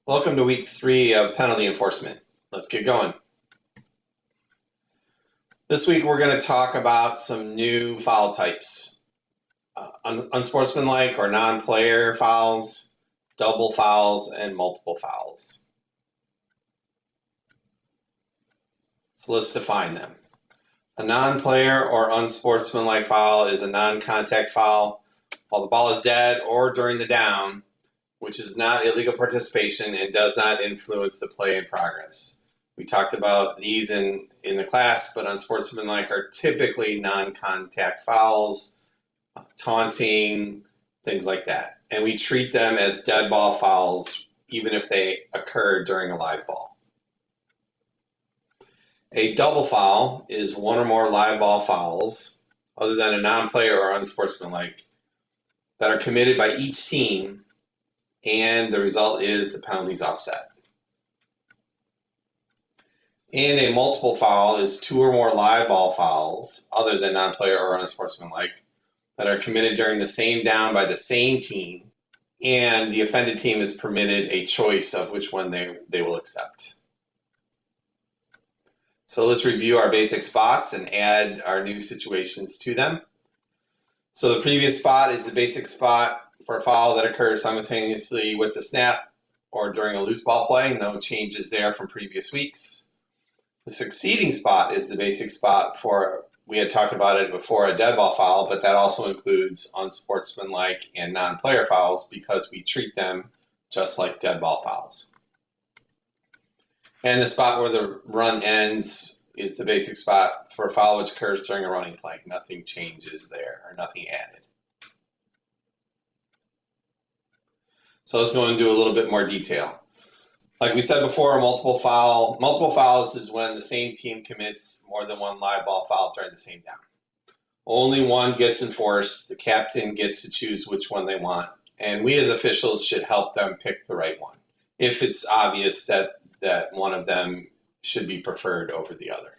Welcome to week 3 of penalty enforcement. Let's get going. This week we're going to talk about some new foul types. Unsportsmanlike or non-player fouls, double fouls, and multiple fouls. So let's define them. A non-player or unsportsmanlike foul is a non-contact foul while the ball is dead or during the down, which is not illegal participation and does not influence the play in progress. We talked about these in the class, but unsportsmanlike are typically non-contact fouls, taunting, things like that. And we treat them as dead ball fouls even if they occur during a live ball. A double foul is one or more live ball fouls, other than a non-player or unsportsmanlike, that are committed by each team, and the result is the penalty's offset. And a multiple foul is two or more live ball fouls, other than non-player or unsportsmanlike, that are committed during the same down by the same team, and the offended team is permitted a choice of which one they will accept. So let's review our basic spots and add our new situations to them. So the previous spot is the basic spot for a foul that occurs simultaneously with the snap or during a loose ball play. No changes there from previous weeks. The succeeding spot is the basic spot for, we had talked about it before, a dead ball foul, but that also includes unsportsmanlike and non-player fouls because we treat them just like dead ball fouls. And the spot where the run ends is the basic spot for a foul which occurs during a running play. Nothing changes there, or nothing added. So let's go into a little bit more detail. Like we said before, multiple fouls is when the same team commits more than one live ball foul during the same down. Only one gets enforced. The captain gets to choose which one they want, and we as officials should help them pick the right one if it's obvious that one of them should be preferred over the other.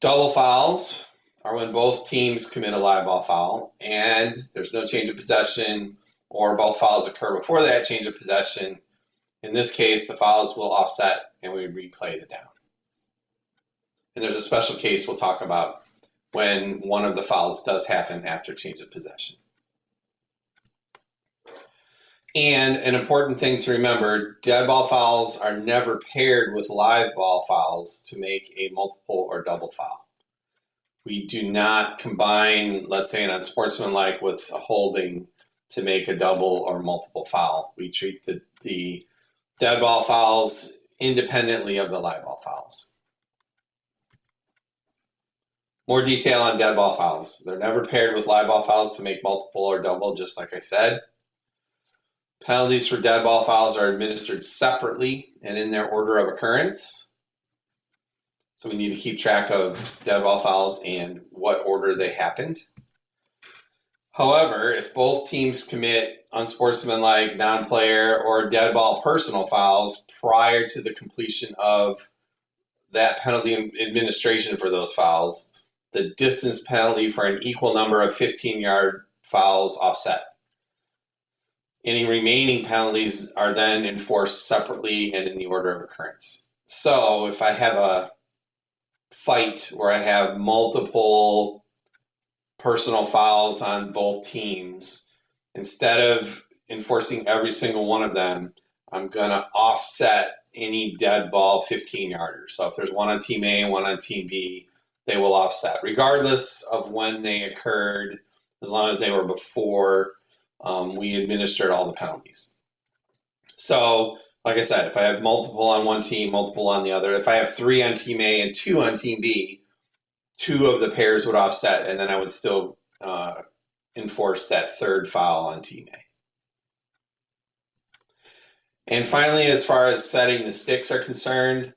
Double fouls are when both teams commit a live ball foul and there's no change of possession, or both fouls occur before that change of possession. In this case, the fouls will offset and we replay the down. And there's a special case we'll talk about when one of the fouls does happen after change of possession. And an important thing to remember, dead ball fouls are never paired with live ball fouls to make a multiple or double foul. We do not combine, let's say, an unsportsmanlike with a holding to make a double or multiple foul. We treat the dead ball fouls independently of the live ball fouls. More detail on dead ball fouls. They're never paired with live ball fouls to make multiple or double, just like I said. Penalties for dead ball fouls are administered separately and in their order of occurrence. So we need to keep track of dead ball fouls and what order they happened. However, if both teams commit unsportsmanlike, non-player, or dead ball personal fouls prior to the completion of that penalty administration for those fouls, the distance penalty for an equal number of 15-yard fouls offset. Any remaining penalties are then enforced separately and in the order of occurrence. So if I have a fight where I have multiple personal fouls on both teams, instead of enforcing every single one of them, I'm going to offset any dead ball 15-yarders. So if there's one on team A and one on team B, they will offset, regardless of when they occurred, as long as they were before we administered all the penalties. So, like I said, if I have multiple on one team, multiple on the other, if I have 3 on team A and 2 on team B, 2 of the pairs would offset, and then I would still enforce that third foul on team A. And finally, as far as setting the sticks are concerned,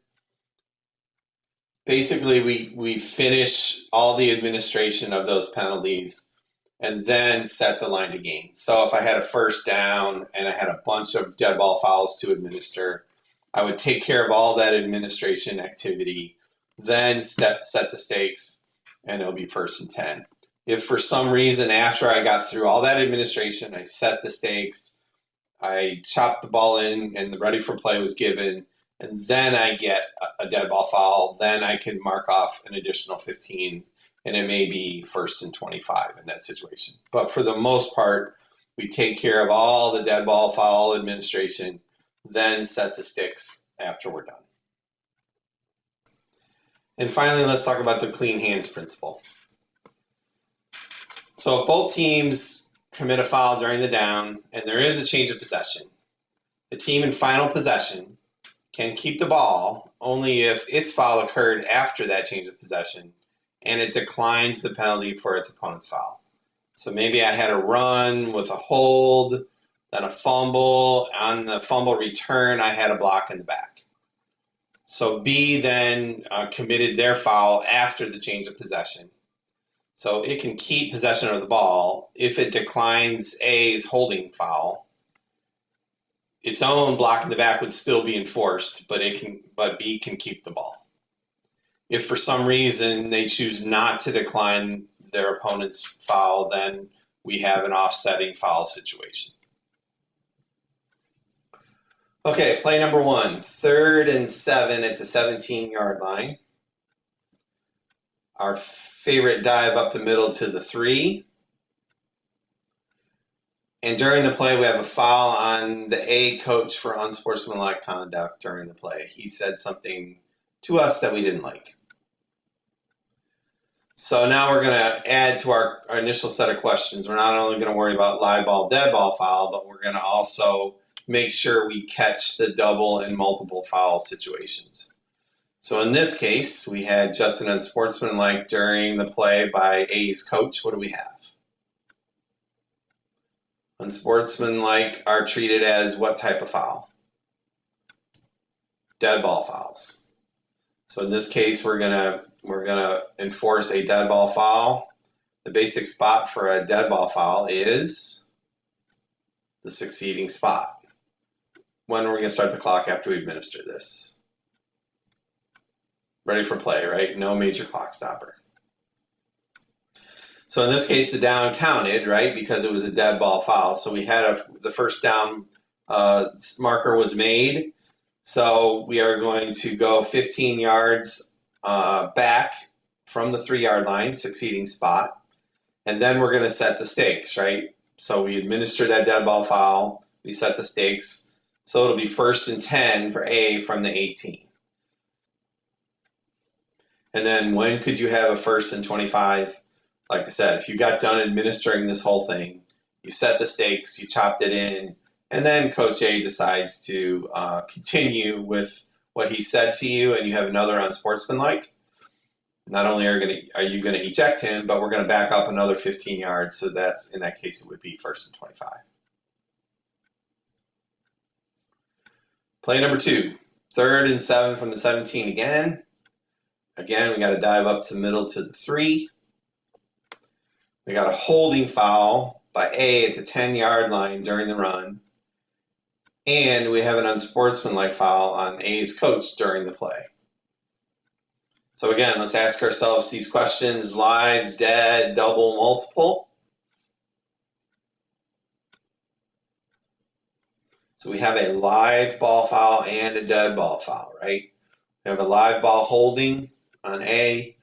basically we finish all the administration of those penalties and then set the line to gain. So if I had a first down and I had a bunch of dead ball fouls to administer, I would take care of all that administration activity, then set the stakes, and it'll be 1st and 10. If for some reason after I got through all that administration, I set the stakes, I chopped the ball in and the ready for play was given, and then I get a dead ball foul, then I can mark off an additional 15, and it may be 1st and 25 in that situation. But for the most part, we take care of all the dead ball foul administration, then set the sticks after we're done. And finally, let's talk about the clean hands principle. So if both teams commit a foul during the down and there is a change of possession, the team in final possession can keep the ball only if its foul occurred after that change of possession and it declines the penalty for its opponent's foul. So maybe I had a run with a hold, then a fumble. On the fumble return, I had a block in the back. So B then committed their foul after the change of possession. So it can keep possession of the ball. If it declines A's holding foul, its own block in the back would still be enforced, but B can keep the ball. If for some reason they choose not to decline their opponent's foul, then we have an offsetting foul situation. Okay, play number 1, 3rd and 7 at the 17-yard line. Our favorite dive up the middle to the 3. And during the play, we have a foul on the A coach for unsportsmanlike conduct during the play. He said something to us that we didn't like. So now we're going to add to our initial set of questions. We're not only going to worry about live ball, dead ball foul, but we're going to also make sure we catch the double and multiple foul situations. So in this case, we had just an unsportsmanlike during the play by A's coach. What do we have? Unsportsmanlike are treated as what type of foul? Dead ball fouls. So in this case, we're gonna enforce a dead ball foul. The basic spot for a dead ball foul is the succeeding spot. When are we gonna start the clock after we administer this? Ready for play, right? No major clock stopper. So in this case, the down counted, right? Because it was a dead ball foul. So we had the first down marker was made. So we are going to go 15 yards back from the 3-yard line, succeeding spot. And then we're going to set the stakes, right? So we administer that dead ball foul. We set the stakes. So it'll be 1st and 10 for A from the 18. And then when could you have a 1st and 25? Like I said, if you got done administering this whole thing, you set the stakes, you chopped it in, and then Coach A decides to continue with what he said to you, and you have another unsportsmanlike. Not only are you going to eject him, but we're going to back up another 15 yards. So that's, in that case, it would be 1st and 25. Play number 2, 3rd and 7 from the 17 again. Again, we got to dive up to the middle to the 3. We got a holding foul by A at the 10-yard line during the run. And we have an unsportsmanlike foul on A's coach during the play. So again, let's ask ourselves these questions: live, dead, double, multiple. So we have a live ball foul and a dead ball foul, right? We have a live ball holding on A.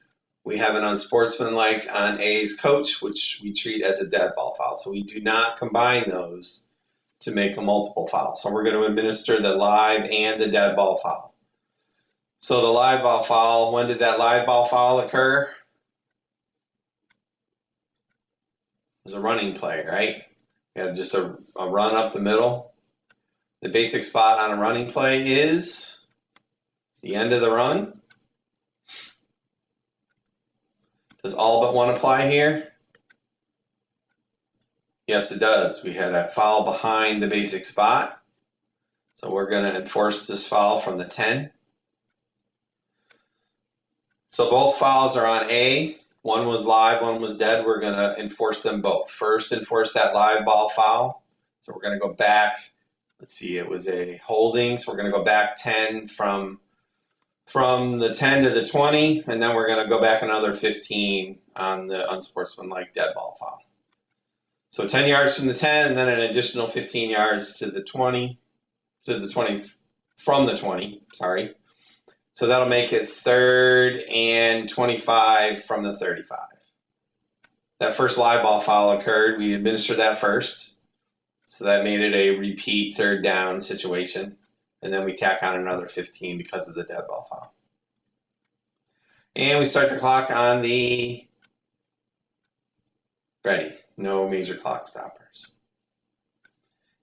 We have an unsportsmanlike on A's coach, which we treat as a dead ball foul. So we do not combine those to make a multiple foul. So we're going to administer the live and the dead ball foul. So the live ball foul, when did that live ball foul occur? It was a running play, right? You had just a run up the middle. The basic spot on a running play is the end of the run. Does all but one apply here? Yes, it does. We had a foul behind the basic spot. So we're going to enforce this foul from the 10. So both fouls are on A. One was live, one was dead. We're going to enforce them both. First, enforce that live ball foul. So we're going to go back. Let's see, it was a holding. So we're going to go back 10 from the 10 to the 20. And then we're going to go back another 15 on the unsportsmanlike dead ball foul. So 10 yards from the 10, and then an additional 15 yards to the 20, from the 20, sorry. So that'll make it 3rd and 25 from the 35. That first live ball foul occurred. We administered that first. So that made it a repeat 3rd down situation. And then we tack on another 15 because of the dead ball foul. And we start the clock on the ready. No major clock stoppers.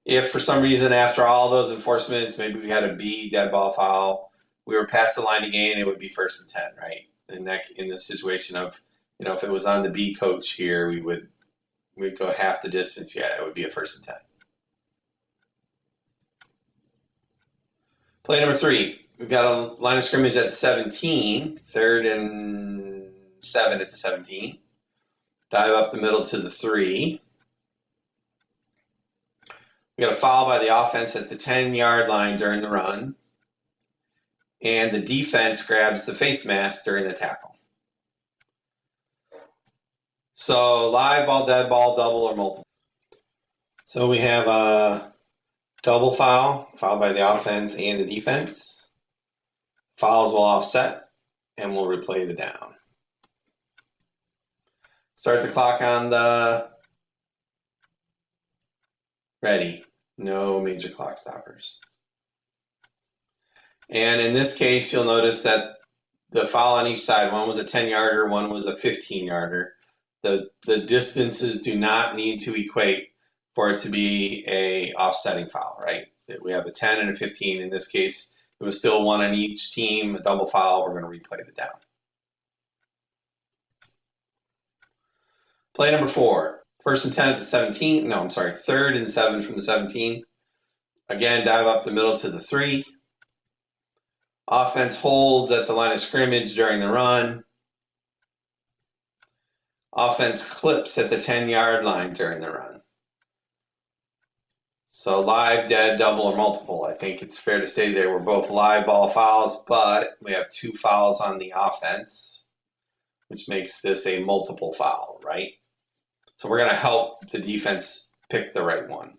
If for some reason after all those enforcements, maybe we had a B dead ball foul, we were past the line to gain, it would be 1st and 10, right? And that in the situation of, if it was on the B coach here, we'd go half the distance. Yeah, it would be a 1st and 10. Play number 3. We've got a line of scrimmage at the 17, 3rd and 7 at the 17. Dive up the middle to the 3. We got a foul by the offense at the 10-yard line during the run. And the defense grabs the face mask during the tackle. So live ball, dead ball, double or multiple. So we have a double foul by the offense and the defense. Fouls will offset and we'll replay the down. Start the clock on the ready. No major clock stoppers. And in this case, you'll notice that the foul on each side, one was a 10-yarder, one was a 15-yarder. The distances do not need to equate for it to be a offsetting foul, right? We have a 10 and a 15. In this case, it was still one on each team, a double foul. We're going to replay the down. Play number 4. 1st and 10 at the 17. No, I'm sorry. 3rd and 7 from the 17. Again, dive up the middle to the 3. Offense holds at the line of scrimmage during the run. Offense clips at the 10-yard line during the run. So live, dead, double, or multiple. I think it's fair to say they were both live ball fouls, but we have 2 fouls on the offense, which makes this a multiple foul, right? So we're going to help the defense pick the right one.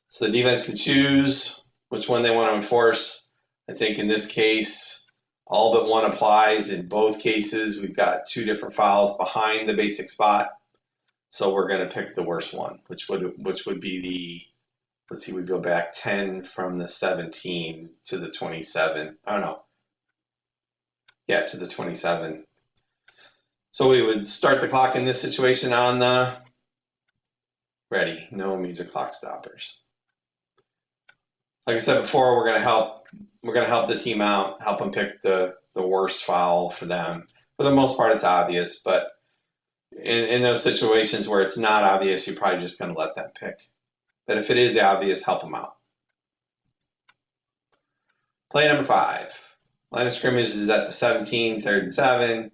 So the defense can choose which one they want to enforce. I think in this case, all but one applies. In both cases, we've got 2 different fouls behind the basic spot. So we're going to pick the worst one, which would be the, let's see, we go back 10 from the 17 to the 27. Oh no. Yeah, to the 27. So we would start the clock in this situation on the ready. No major clock stoppers. Like I said before, we're going to help the team out, help them pick the worst foul for them. For the most part, it's obvious, but in those situations where it's not obvious, you're probably just going to let them pick. But if it is obvious, help them out. Play number 5. Line of scrimmage is at the 17, 3rd and 7.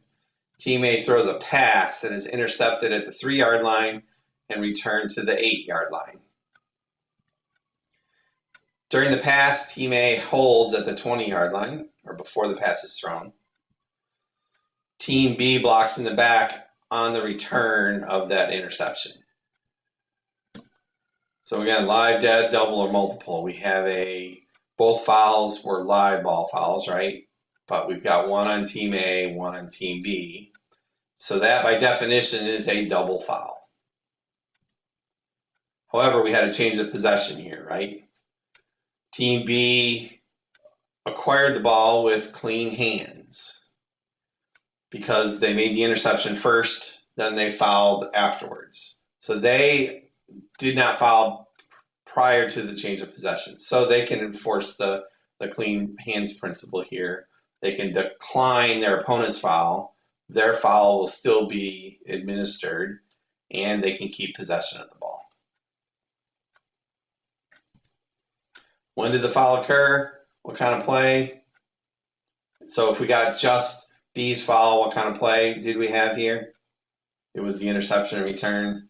Team A throws a pass that is intercepted at the 3-yard line and returned to the 8-yard line. During the pass, Team A holds at the 20-yard line, or before the pass is thrown. Team B blocks in the back on the return of that interception. So again, live, dead, double, or multiple. We have both fouls were live ball fouls, right? But we've got one on Team A, one on Team B. So that by definition is a double foul. However, we had a change of possession here, right? Team B acquired the ball with clean hands because they made the interception first, then they fouled afterwards. So they did not foul prior to the change of possession. So they can enforce the clean hands principle here. They can decline their opponent's foul. Their foul will still be administered, and they can keep possession of the ball. When did the foul occur? What kind of play? So if we got just B's foul, what kind of play did we have here? It was the interception and return.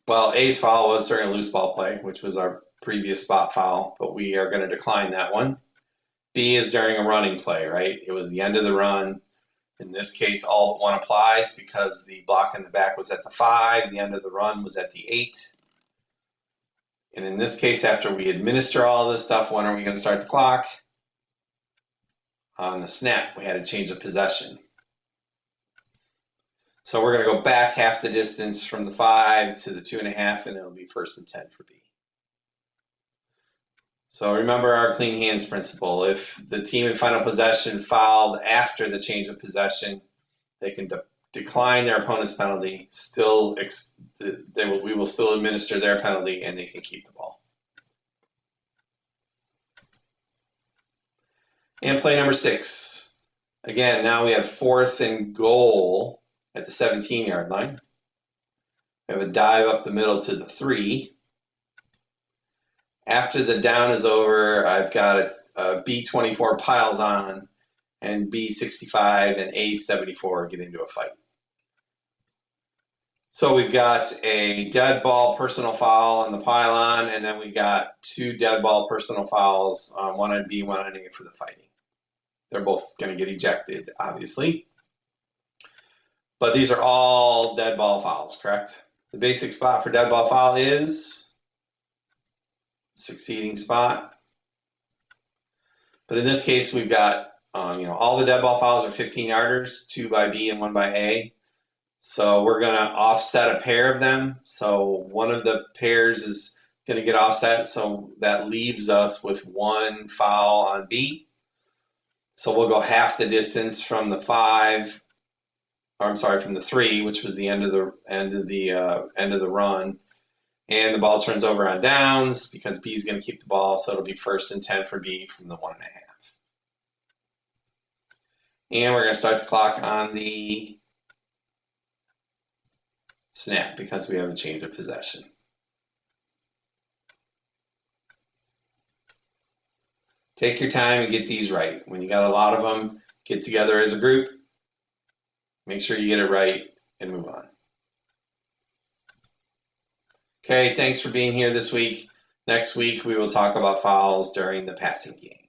Well, A's foul was during a loose ball play, which was our previous spot foul, but we are going to decline that one. B is during a running play, right? It was the end of the run. In this case, all but one applies because the block in the back was at the 5, the end of the run was at the 8. And in this case, after we administer all this stuff, when are we going to start the clock? On the snap, we had a change of possession. So we're going to go back half the distance from the 5 to the 2.5, and it'll be 1st and 10 for B. So remember our clean hands principle. If the team in final possession fouled after the change of possession, they can decline their opponent's penalty. We will still administer their penalty, and they can keep the ball. And play number 6. Again, now we have 4th and goal at the 17-yard line. We have a dive up the middle to the 3. After the down is over, I've got a B24 piles on, and B65 and A74 get into a fight. So we've got a dead ball personal foul on the pylon, and then we got 2 dead ball personal fouls, one on B, one on A for the fighting. They're both going to get ejected, obviously. But these are all dead ball fouls, correct? The basic spot for dead ball foul is succeeding spot. But in this case, we've got, all the dead ball fouls are 15-yarders, 2 by B and 1 by A. So we're going to offset a pair of them. So one of the pairs is going to get offset. So that leaves us with 1 foul on B. So we'll go half the distance from the 3, which was the end of the run. And the ball turns over on downs because B is going to keep the ball. So it'll be 1st and 10 for B from the 1.5. And we're going to start the clock on the snap because we have a change of possession. Take your time and get these right. When you got a lot of them, get together as a group, make sure you get it right, and move on. Okay, thanks for being here this week. Next week, we will talk about fouls during the passing game.